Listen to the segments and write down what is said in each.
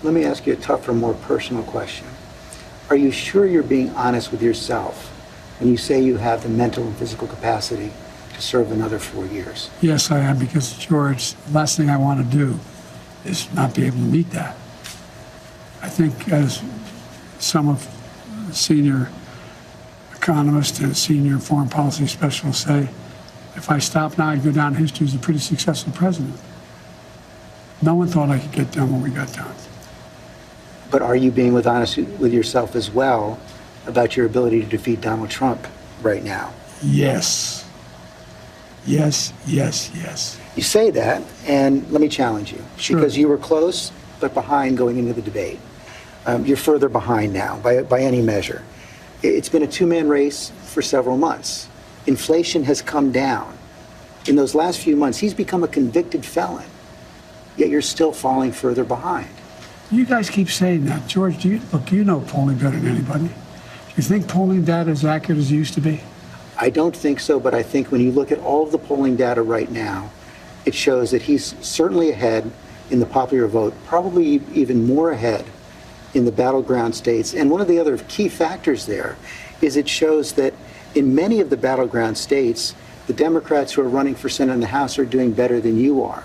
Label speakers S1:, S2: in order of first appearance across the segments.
S1: Let me ask you a tougher, more personal question. Are you sure you're being honest with yourself when you say you have the mental and physical capacity to serve another 4 years?
S2: Yes, I am, because, George, the last thing I want to do is not be able to meet that. I think, as some of the senior economists and senior foreign policy specialists say, if I stop now, I'd go down in history as a pretty successful president. No one thought I could get done what we got done.
S1: But are you being honest with yourself as well about your ability to defeat Donald Trump right now?
S2: Yes. Yes, yes, yes.
S1: You say that, and let me challenge you.
S2: Sure.
S1: Because you were close, but behind going into the debate. You're further behind now, by any measure. It's been a two-man race for several months. Inflation has come down. In those last few months, he's become a convicted felon, yet you're still falling further behind.
S2: You guys keep saying that. George, look, you know polling better than anybody. Do you think polling data is accurate as it used to be?
S1: I don't think so, but I think when you look at all of the polling data right now, it shows that he's certainly ahead in the popular vote, probably even more ahead in the battleground states. And one of the other key factors there is it shows that in many of the battleground states, the Democrats who are running for Senate and the House are doing better than you are.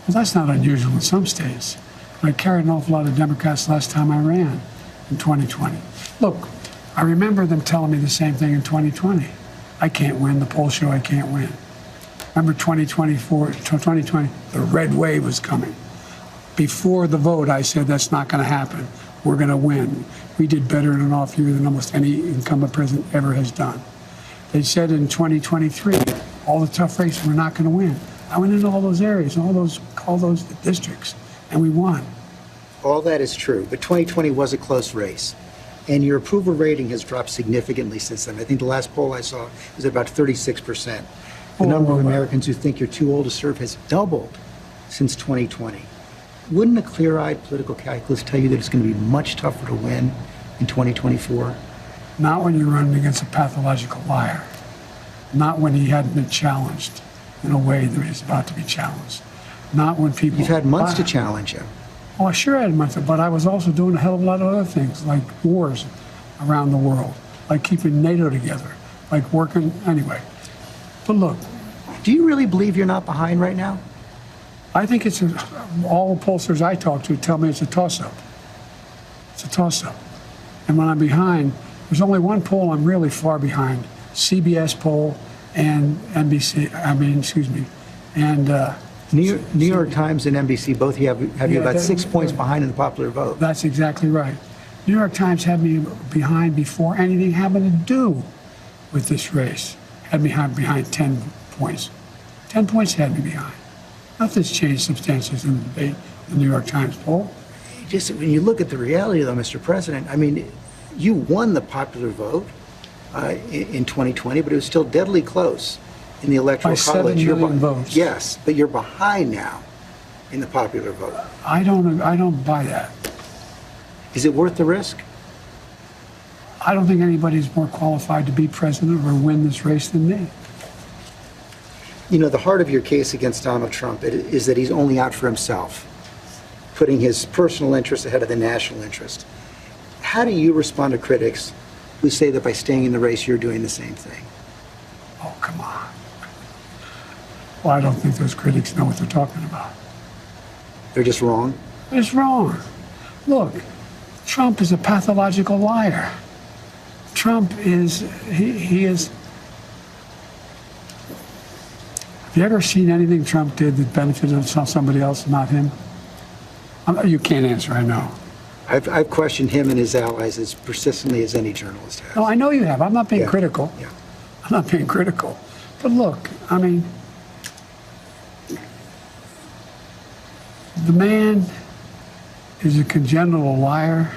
S2: Well, that's not unusual in some states. I carried an awful lot of Democrats last time I ran in 2020. Look, I remember them telling me the same thing in 2020. I can't win. The polls show I can't win. Remember 2020, the red wave was coming. Before the vote, I said, that's not going to happen. We're going to win. We did better in an off year than almost any incumbent president ever has done. They said in 2023, all the tough races, we're not going to win. I went into all those areas, all those districts, and we won.
S1: All that is true, but 2020 was a close race. And your approval rating has dropped significantly since then. I think the last poll I saw was about 36%. The number of Americans who think you're too old to serve has doubled since 2020. Wouldn't a clear-eyed political calculus tell you that it's going to be much tougher to win in 2024?
S2: Not when you're running against a pathological liar. Not when he hadn't been challenged in a way that he's about to be challenged. Not when people...
S1: You've had months to challenge him.
S2: Oh, I sure had months, but I was also doing a hell of a lot of other things, like wars around the world, like keeping NATO together, like working... Anyway. But look...
S1: Do you really believe you're not behind right now?
S2: I think it's all the pollsters I talk to tell me it's a toss-up. It's a toss-up. And when I'm behind, there's only one poll I'm really far behind. CBS poll and NBC, and...
S1: New York Times and NBC both have you about 6 points behind in the popular vote.
S2: That's exactly right. New York Times had me behind before anything happened to do with this race. Had me behind 10 points. 10 points had me behind. Nothing's changed substantially in the debate, the New York Times poll.
S1: Just when you look at the reality, though, Mr. President, I mean, you won the popular vote in 2020, but it was still deadly close in the Electoral College.
S2: 7 million votes.
S1: Yes, but you're behind now in the popular vote.
S2: I don't buy that.
S1: Is it worth the risk?
S2: I don't think anybody's more qualified to be president or win this race than me.
S1: You know, the heart of your case against Donald Trump is that he's only out for himself, putting his personal interest ahead of the national interest. How do you respond to critics who say that by staying in the race, you're doing the same thing?
S2: Oh, come on. Well, I don't think those critics know what they're talking about.
S1: They're just wrong?
S2: It's wrong. Look, Trump is a pathological liar. Trump is, he is... Have you ever seen anything Trump did that benefited somebody else, not him? You can't answer, I know.
S1: I've questioned him and his allies as persistently as any journalist has.
S2: No, I know you have. I'm not being critical.
S1: Yeah.
S2: I'm not being critical. But look, I mean, the man is a congenital liar.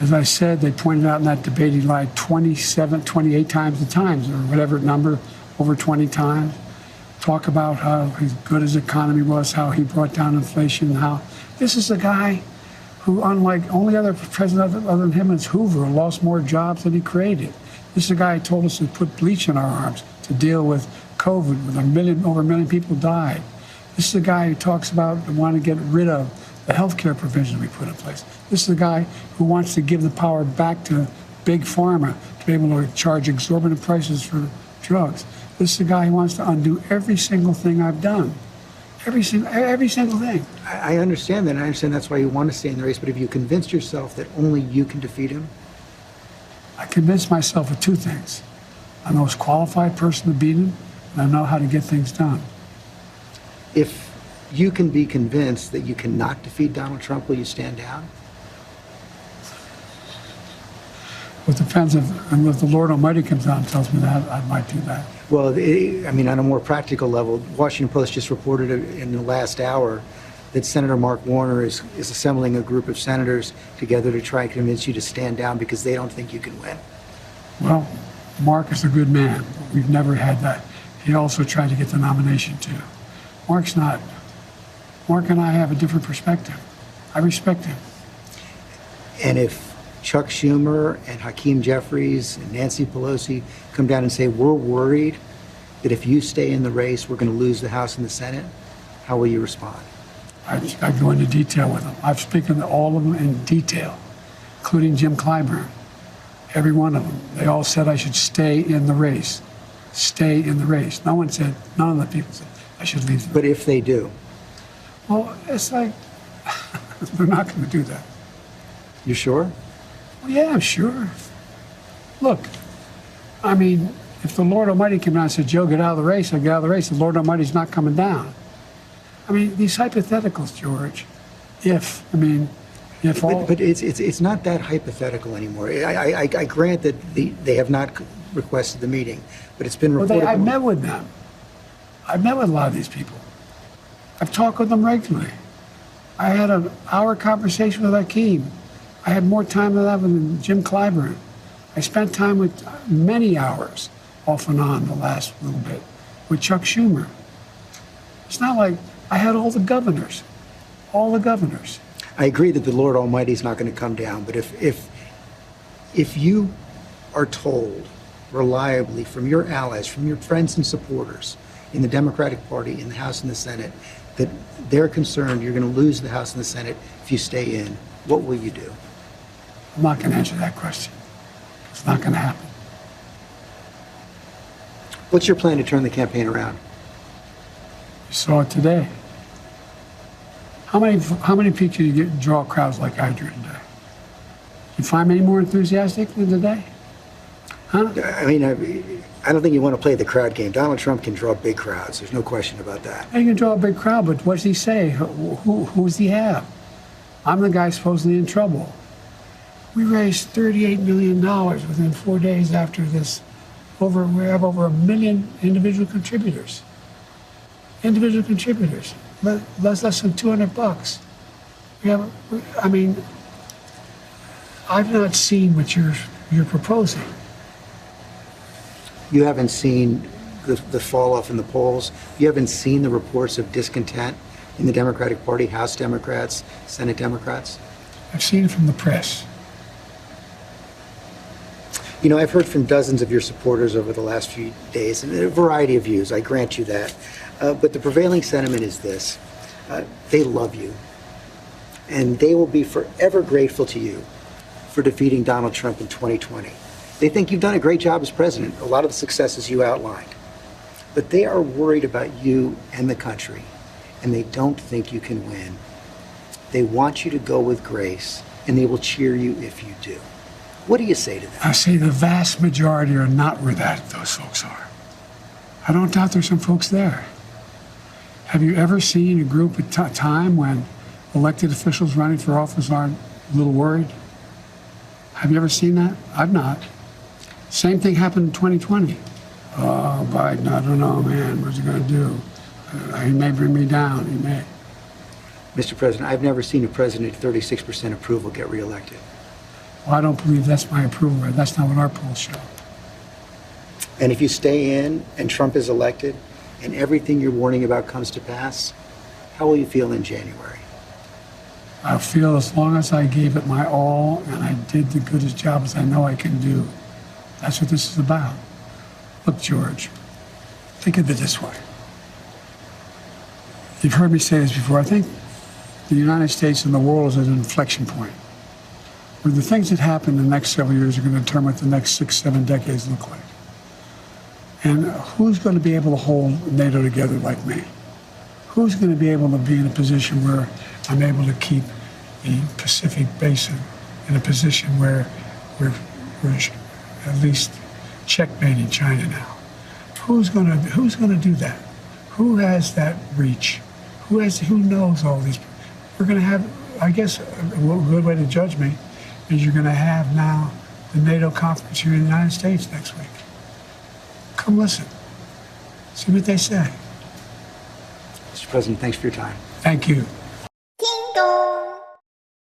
S2: As I said, they pointed out in that debate he lied 28 times the times, or whatever number, over 20 times. Talk about how good his economy was, how he brought down inflation, how this is a guy who, unlike only other president other than him is Hoover, lost more jobs than he created. This is a guy who told us to put bleach in our arms to deal with COVID, with over a million people died. This is a guy who talks about wanting to get rid of the health care provisions we put in place. This is a guy who wants to give the power back to big pharma to be able to charge exorbitant prices for drugs. This is a guy who wants to undo every single thing I've done. Every single thing.
S1: I understand that. I understand that's why you want to stay in the race. But have you convinced yourself that only you can defeat him?
S2: I convinced myself of two things. I'm the most qualified person to beat him, and I know how to get things done.
S1: If you can be convinced that you cannot defeat Donald Trump, will you stand down?
S2: It depends if the Lord Almighty comes out and tells me that, I might do that.
S1: Well, I mean, on a more practical level, Washington Post just reported in the last hour that Senator Mark Warner is assembling a group of senators together to try and convince you to stand down because they don't think you can win.
S2: Well, Mark is a good man. We've never had that. He also tried to get the nomination too. Mark and I have a different perspective. I respect him.
S1: And if Chuck Schumer and Hakeem Jeffries and Nancy Pelosi come down and say, we're worried that if you stay in the race, we're going to lose the House and the Senate, how will you respond?
S2: I go into detail with them. I've spoken to all of them in detail, including Jim Clyburn. Every one of them. They all said I should stay in the race. Stay in the race. None of the people said I should leave.
S1: But if they do?
S2: Well, it's like, they're not going to do that.
S1: You sure?
S2: Well, yeah, I'm sure. Look, I mean, if the Lord Almighty came down and said, Joe, get out of the race, I'll get out of the race. The Lord Almighty's not coming down. I mean, these hypotheticals, George, if all...
S1: But it's not that hypothetical anymore. I grant that they have not requested the meeting, but it's been reported...
S2: I've met with them. I've met with a lot of these people. I've talked with them regularly. I had an hour conversation with Hakeem. I had more time with that than Jim Clyburn. I spent time with many hours, off and on, the last little bit, with Chuck Schumer. It's not like I had all the governors.
S1: I agree that the Lord Almighty is not going to come down, but if you are told reliably from your allies, from your friends and supporters in the Democratic Party, in the House and the Senate, that they're concerned you're going to lose the House and the Senate if you stay in, what will you do?
S2: I'm not going to answer that question. It's not going to happen.
S1: What's your plan to turn the campaign around?
S2: You saw it today. How many people do you draw crowds like I drew today? You find me any more enthusiastic than today? Huh?
S1: I mean, I don't think you want to play the crowd game. Donald Trump can draw big crowds. There's no question about that.
S2: He can draw a big crowd, but what does he say? Who's he have? I'm the guy supposedly in trouble. We raised $38 million within 4 days after this. We have over 1 million individual contributors. Less than $200. I've not seen what you're proposing.
S1: You haven't seen the fall off in the polls. You haven't seen the reports of discontent in the Democratic Party, House Democrats, Senate Democrats.
S2: I've seen it from the press.
S1: You know, I've heard from dozens of your supporters over the last few days, and a variety of views, I grant you that. But the prevailing sentiment is this. They love you, and they will be forever grateful to you for defeating Donald Trump in 2020. They think you've done a great job as president, a lot of the successes you outlined. But they are worried about you and the country, and they don't think you can win. They want you to go with grace, and they will cheer you if you do. What do you say to them?
S2: I say the vast majority are not where those folks are. I don't doubt there's some folks there. Have you ever seen a group at time when elected officials running for office aren't a little worried? Have you ever seen that? I've not. Same thing happened in 2020. Oh, Biden, I don't know, man. What's he going to do? He may bring me down. He may.
S1: Mr. President, I've never seen a president at 36% approval get reelected.
S2: Well, I don't believe that's my approval rate. That's not what our polls show.
S1: And if you stay in and Trump is elected and everything you're warning about comes to pass, how will you feel in January?
S2: I feel as long as I gave it my all and I did the good job as I know I can do. That's what this is about. Look, George, think of it this way. You've heard me say this before. I think the United States and the world is at an inflection point where the things that happen in the next several years are going to determine what the next 6, 7 decades look like. And who's going to be able to hold NATO together like me? Who's going to be able to be in a position where I'm able to keep the Pacific Basin in a position where we're at least checkmating China now? Who's going to do that? Who has that reach? Who knows all these? We're going to have, I guess, a good way to judge me is you're going to have now the NATO conference here in the United States next week. Come listen. See what they say.
S1: Mr. President, thanks for your time.
S2: Thank you.